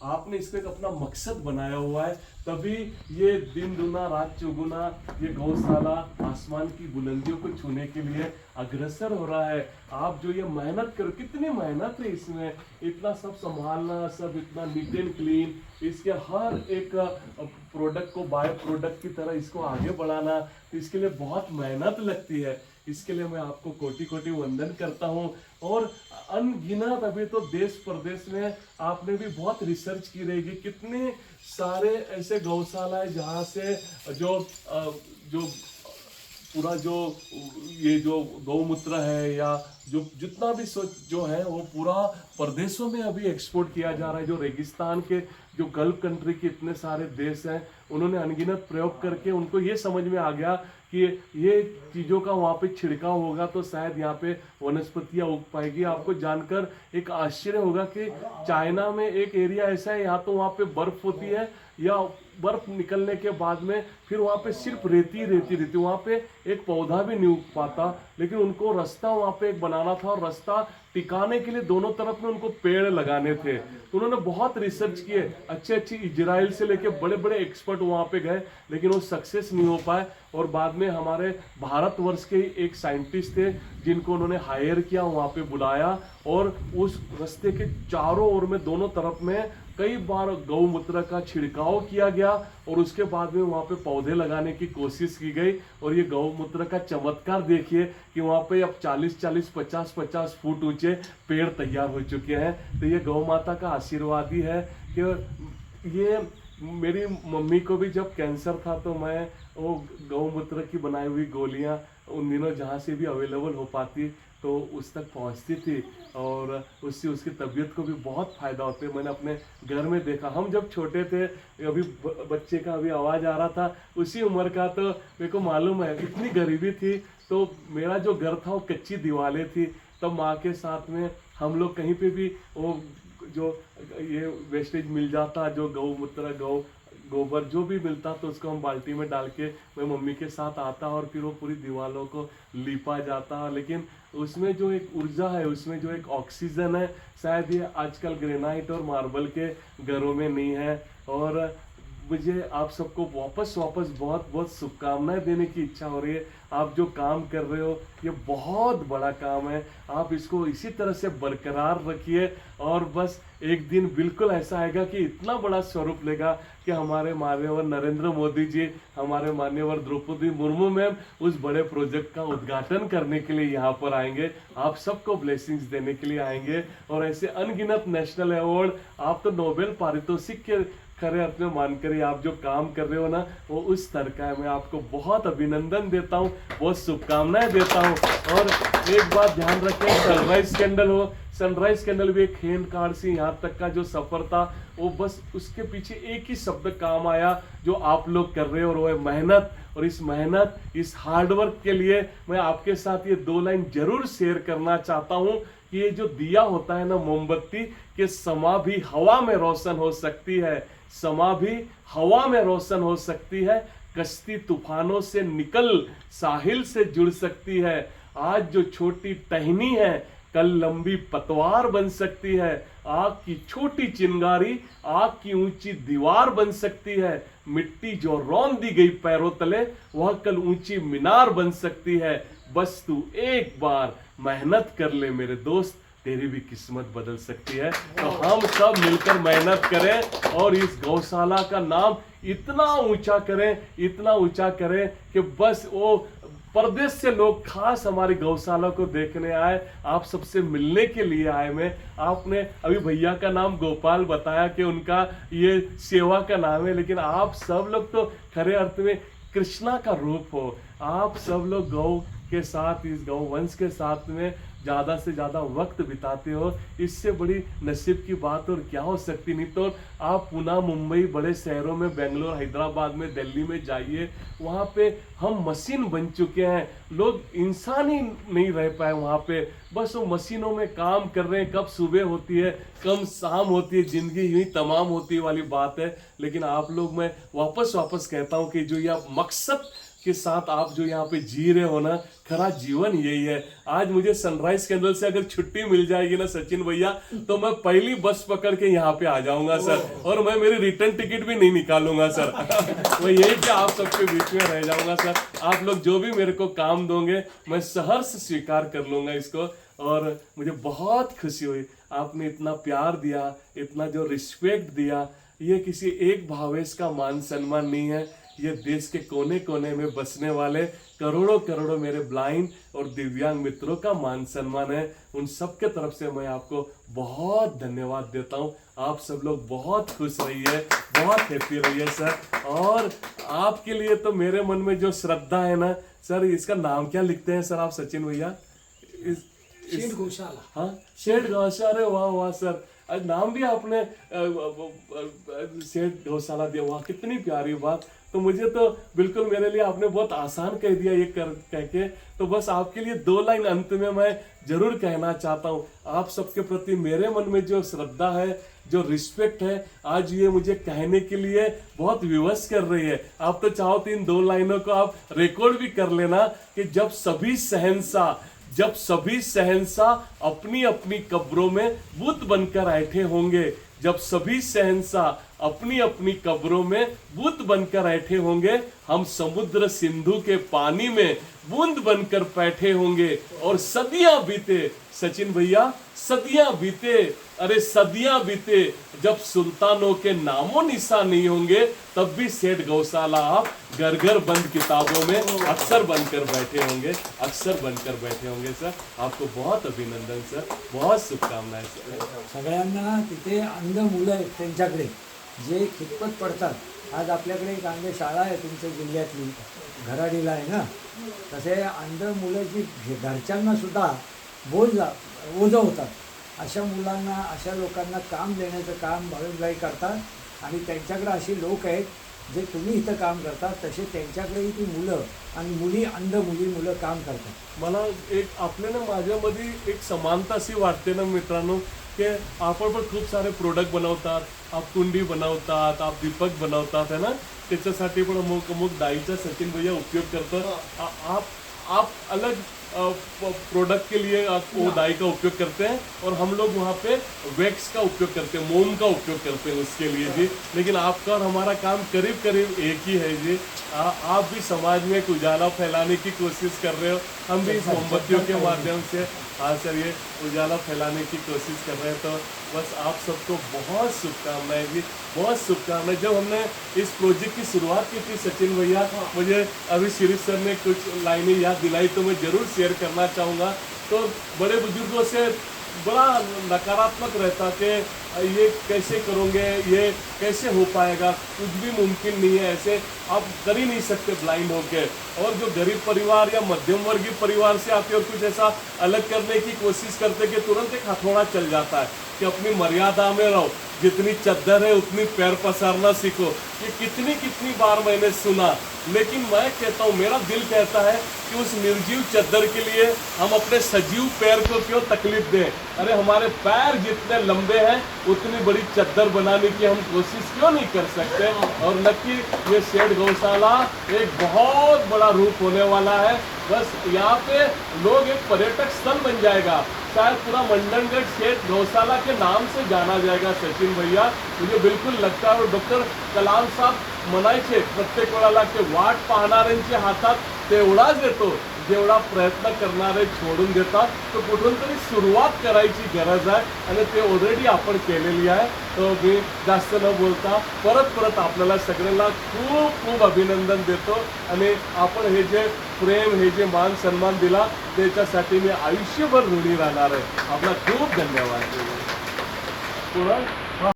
आपने इसको एक अपना मकसद बनाया हुआ है, तभी ये दिन दुना रात चौगुना ये गौशाला आसमान की बुलंदियों को छूने के लिए अग्रसर हो रहा है। आप जो ये मेहनत करो, कितनी मेहनत है इसमें, इतना सब संभालना, सब इतना नीट एंड क्लीन, इसके हर एक प्रोडक्ट को बाय प्रोडक्ट की तरह इसको आगे बढ़ाना, तो इसके लिए बहुत मेहनत लगती है। इसके लिए मैं आपको कोटि कोटि वंदन करता हूँ। और अनगिनत अभी तो देश प्रदेश में आपने भी बहुत रिसर्च की रहेगी, कितने सारे ऐसे गौशाला है जहाँ से जो पूरा जो ये जो गौमूत्र है या जो जितना भी जो है वो पूरा प्रदेशों में अभी एक्सपोर्ट किया जा रहा है। जो रेगिस्तान के जो गल्फ कंट्री के इतने सारे देश हैं, उन्होंने अनगिनत प्रयोग करके उनको ये समझ में आ गया कि ये चीज़ों का वहाँ पे छिड़काव होगा तो शायद यहाँ पे वनस्पतियाँ उग पाएगी। आपको जानकर एक आश्चर्य होगा कि चाइना में एक एरिया ऐसा है, यहाँ तो वहाँ पे बर्फ होती है, या बर्फ निकलने के बाद में फिर वहाँ पे सिर्फ रेती रेती रेती, वहाँ पे एक पौधा भी नहीं उग पाता। लेकिन उनको रास्ता वहाँ पे एक बनाना था, और रास्ता टिकाने के लिए दोनों तरफ में उनको पेड़ लगाने थे। तो उन्होंने बहुत रिसर्च किए, अच्छे अच्छे इजराइल से लेके बड़े बड़े एक्सपर्ट वहाँ पे गए, लेकिन वो सक्सेस नहीं हो पाए। और बाद में हमारे भारतवर्ष के एक साइंटिस्ट थे जिनको उन्होंने हायर किया, वहाँ पे बुलाया, और उस रास्ते के चारों ओर में दोनों तरफ में कई बार गौमूत्र का छिड़काव किया गया, और उसके बाद में वहाँ पे पौधे लगाने की कोशिश की गई। और ये गौमूत्र का चमत्कार देखिए कि वहाँ पे अब 40-40, 50-50 फुट ऊंचे पेड़ तैयार हो चुके हैं। तो ये गौ माता का आशीर्वाद ही है कि ये मेरी मम्मी को भी जब कैंसर था तो मैं वो गौमूत्र की बनाई हुई गोलियां उन दिनों जहाँ से भी अवेलेबल हो पाती तो उस तक पहुँचती थी, और उससे उसकी तबीयत को भी बहुत फ़ायदा होते। मैंने अपने घर में देखा, हम जब छोटे थे, अभी बच्चे का अभी आवाज़ आ रहा था, उसी उम्र का, तो मेरे को मालूम है इतनी गरीबी थी। तो मेरा जो घर था वो कच्ची दीवारें थी, तब माँ के साथ में हम लोग कहीं पे भी वो जो ये वेस्टेज मिल जाता, जो गौमूत्र गोबर जो भी मिलता, तो उसको हम बाल्टी में डाल के मैं मम्मी के साथ आता, और फिर वो पूरी दीवारों को लीपा जाता। लेकिन उसमें जो एक ऊर्जा है, उसमें जो एक ऑक्सीजन है, शायद ये आजकल ग्रेनाइट और मार्बल के घरों में नहीं है। और मुझे आप सबको वापस बहुत बहुत शुभकामनाएं देने की इच्छा हो रही है। आप जो काम कर रहे हो ये बहुत बड़ा काम है, आप इसको इसी तरह से बरकरार रखिए, और बस एक दिन बिल्कुल ऐसा आएगा कि इतना बड़ा स्वरूप लेगा कि हमारे माननीय नरेंद्र मोदी जी, हमारे माननीय द्रौपदी मुर्मू मैम उस बड़े प्रोजेक्ट का उद्घाटन करने के लिए यहाँ पर आएंगे, आप सबको ब्लेसिंग्स देने के लिए आएंगे। और ऐसे अनगिनत नेशनल अवार्ड, आप तो नोबेल पारितोषिक के खरे अर्थ में मानकर आप जो काम कर रहे हो ना, वो उस स्तर का है। मैं आपको बहुत अभिनंदन देता हूँ, बहुत शुभकामनाएं देता हूँ। और एक बात ध्यान रखें, सनराइज कैंडल हो, सनराइज कैंडल भी एक हेंड कार्ड से यहाँ तक का जो सफर था, वो बस उसके पीछे एक ही शब्द काम आया जो आप लोग कर रहे हो, और वो है मेहनत। और इस मेहनत, इस हार्डवर्क के लिए मैं आपके साथ ये 2 लाइन जरूर शेयर करना चाहता हूँ कि ये जो दिया होता है ना, मोमबत्ती, के समा भी हवा में रोशन हो सकती है, समा भी हवा में रोशन हो सकती है, कश्ती तूफानों से निकल साहिल से जुड़ सकती है। आज जो छोटी टहनी है कल लंबी पतवार बन सकती है, आग की छोटी चिंगारी आग की ऊंची दीवार बन सकती है, मिट्टी जो रौंद दी गई पैरों तले वह कल ऊंची मीनार बन सकती है। बस तू एक बार मेहनत कर ले मेरे दोस्त, तेरी भी किस्मत बदल सकती है। तो हम सब मिलकर मेहनत करें और इस गौशाला का नाम इतना ऊंचा करें, इतना ऊंचा करें कि बस वो परदेश से लोग खास हमारी गौशाला को देखने आए, आप सबसे मिलने के लिए आए। मैं आपने अभी भैया का नाम गोपाल बताया कि उनका ये सेवा का नाम है, लेकिन आप सब लोग तो खरे अर्थ में कृष्णा का रूप हो। आप सब लोग गौ के साथ, इस गौ वंश के साथ में ज़्यादा से ज़्यादा वक्त बिताते हो, इससे बड़ी नसीब की बात और क्या हो सकती। नहीं तो आप पुणे, मुंबई, बड़े शहरों में, बेंगलोर, हैदराबाद में, दिल्ली में जाइए, वहाँ पे हम मशीन बन चुके हैं, लोग इंसान ही नहीं रह पाए वहाँ पे, बस वो मशीनों में काम कर रहे हैं। कब सुबह होती है, कब शाम होती है, जिंदगी यूं ही तमाम होती है वाली बात है। लेकिन आप लोग, मैं वापस कहता हूँ कि जो यह मकसद के साथ आप जो यहाँ पे जी रहे हो ना, खरा जीवन यही है। आज मुझे सनराइज कैंडल से अगर छुट्टी मिल जाएगी ना सचिन भैया, तो मैं पहली बस पकड़ के यहाँ पे आ जाऊंगा सर, और मैं मेरी रिटर्न टिकट भी नहीं निकालूंगा सर। मैं यही कि आप सबके बीच में रह जाऊंगा सर। आप लोग जो भी मेरे को काम दोगे मैं सहर्ष स्वीकार कर लूंगा इसको। और मुझे बहुत खुशी हुई, आपने इतना प्यार दिया, इतना जो रिस्पेक्ट दिया। ये किसी एक भावेश का मान सम्मान नहीं है, ये देश के कोने कोने में बसने वाले करोड़ों करोड़ों मेरे ब्लाइंड और दिव्यांग मित्रों का मान सम्मान है। उन सब के तरफ से मैं आपको बहुत धन्यवाद देता हूँ। आप सब लोग बहुत खुश रहिए, बहुत हैप्पी रहिए सर। और आपके लिए तो मेरे मन में जो श्रद्धा है ना सर, इसका नाम क्या लिखते हैं सर आप सचिन भैया? शेठ गौशाला। हाँ, शेठ गौशाला। अरे वाह वाह सर, नाम भी आपने शेठ गौशाला दिया, वाह कितनी प्यारी बात। तो मुझे तो बिल्कुल मेरे लिए आपने बहुत आसान कह दिया ये कह के। तो बस आपके लिए 2 लाइन अंत में मैं जरूर कहना चाहता हूँ। आप सबके प्रति मेरे मन में जो श्रद्धा है, जो रिस्पेक्ट है, आज ये मुझे कहने के लिए बहुत विवश कर रही है। आप तो चाहो तो इन 2 लाइनों को आप रिकॉर्ड भी कर लेना कि जब सभी शहंशाह अपनी अपनी कब्रों में बुत बनकर ऐठे होंगे, जब सभी शहंशाह अपनी अपनी कब्रों में बुत बनकर ऐठे होंगे, हम समुद्र सिंधु के पानी में बूंद बनकर बैठे होंगे। और सदियां बीते सचिन भैया, सदियां बीते, अरे सदियां बीते, जब सुल्तानों के नामों निशान नहीं होंगे, तब भी सेठ गौशाला आप घर घर बंद किताबों में अक्सर बनकर बैठे होंगे, अक्सर बनकर बैठे होंगे सर। आपको बहुत अभिनंदन सर, बहुत शुभकामनाएं सर। सगळ्यांना तिथे अंध मुलं आहेत त्यांच्याकडे जे खितपत पडतात. आज आपल्याकडे एक अंध शाळा आहे तुमच्या जिल्ह्यातली, घराडीला आहे ना, तसे अंध मुलं जी घरच्यांना सुद्धा ओझं होतात, अशा मुलांना, अशा लोकांना काम देण्याचं काम भावेशभाई करतात. आणि त्यांच्याकडे अशी लोक आहेत जे तुम्ही इथं काम करता, तसे त्यांच्याकडेही ती मुलं आणि मुली, अंध मुलं काम करतात. मला एक आपल्याला माझ्यामध्ये एक समानता अशी वाटते ना मित्रांनो, की आपण पण खूप सारे प्रोडक्ट बनवतात, आप कुंडी बनवतात, आप दीपक बनवतात है ना, त्याच्यासाठी पण अमुक डाईचा सचिन भैया उपयोग करतो। आप अलग प्रोडक्ट के लिए आप वो डाई का उपयोग करते हैं, और हम लोग वहाँ पे वैक्स का उपयोग करते हैं, मोम का उपयोग करते हैं उसके लिए जी। लेकिन आपका और हमारा काम करीब करीब एक ही है जी। आप भी समाज में एक उजाला फैलाने की कोशिश कर रहे हो, हम भी इस मोमबत्तियों के माध्यम से हाँ सर ये उजाला फैलाने की कोशिश कर रहे हैं। तो बस आप सबको बहुत शुभकामनाएं जी, बहुत शुभकामनाएं। जब हमने इस प्रोजेक्ट की शुरुआत की थी सचिन भैया, मुझे अभी शिरीष सर ने कुछ लाइनें याद दिलाई तो मैं जरूर शेयर करना चाहूँगा। तो बड़े बुजुर्गों से बड़ा नकारात्मक रहता कि ये कैसे करोगे, ये कैसे हो पाएगा, कुछ भी मुमकिन नहीं है, ऐसे आप कर ही नहीं सकते ब्लाइंड होके। और जो गरीब परिवार या मध्यम वर्गीय परिवार से आते और कुछ ऐसा अलग करने की कोशिश करते कि तुरंत एक हथौड़ा चल जाता है कि अपनी मर्यादा में रहो, जितनी चद्दर है उतनी पैर पसारना सीखो। ये कितनी बार मैंने सुना, लेकिन मैं कहता हूँ, मेरा दिल कहता है कि उस निर्जीव चद्दर के लिए हम अपने सजीव पैर को क्यों तकलीफ दें। अरे हमारे पैर जितने लंबे हैं उतनी बड़ी चद्दर बनाने की हम कोशिश क्यों नहीं कर सकते। और नक्की ये शेठ गौशाला एक बहुत बड़ा रूप होने वाला है। बस यहाँ पे लोग एक पर्यटक स्थल बन जाएगा, शायद पूरा मंडनगढ़ शेठ गौशाला के नाम से जाना जाएगा सचिन भैया, मुझे बिल्कुल लगता है। और डॉक्टर कलाम साहब म्हणायचे प्रत्येक वेळेला की वाट पाहणाऱ्यांच्या हातात तेवढाच येतो जेवढा प्रयत्न करणारे सोडून देतात। तो कुठून तरी सुरुवात करायची गरज आहे आणि ते ऑलरेडी आपण केलेली आहे। तो मी जास्त न बोलता परत आपल्याला सगळ्यांना खूप अभिनंदन देतो आणि आपण हे जे प्रेम, हे जे मान सन्मान दिला त्याच्यासाठी मी आयुष्यभर ऋणी राहणार आहे। आपला खूप धन्यवाद। पुन्हा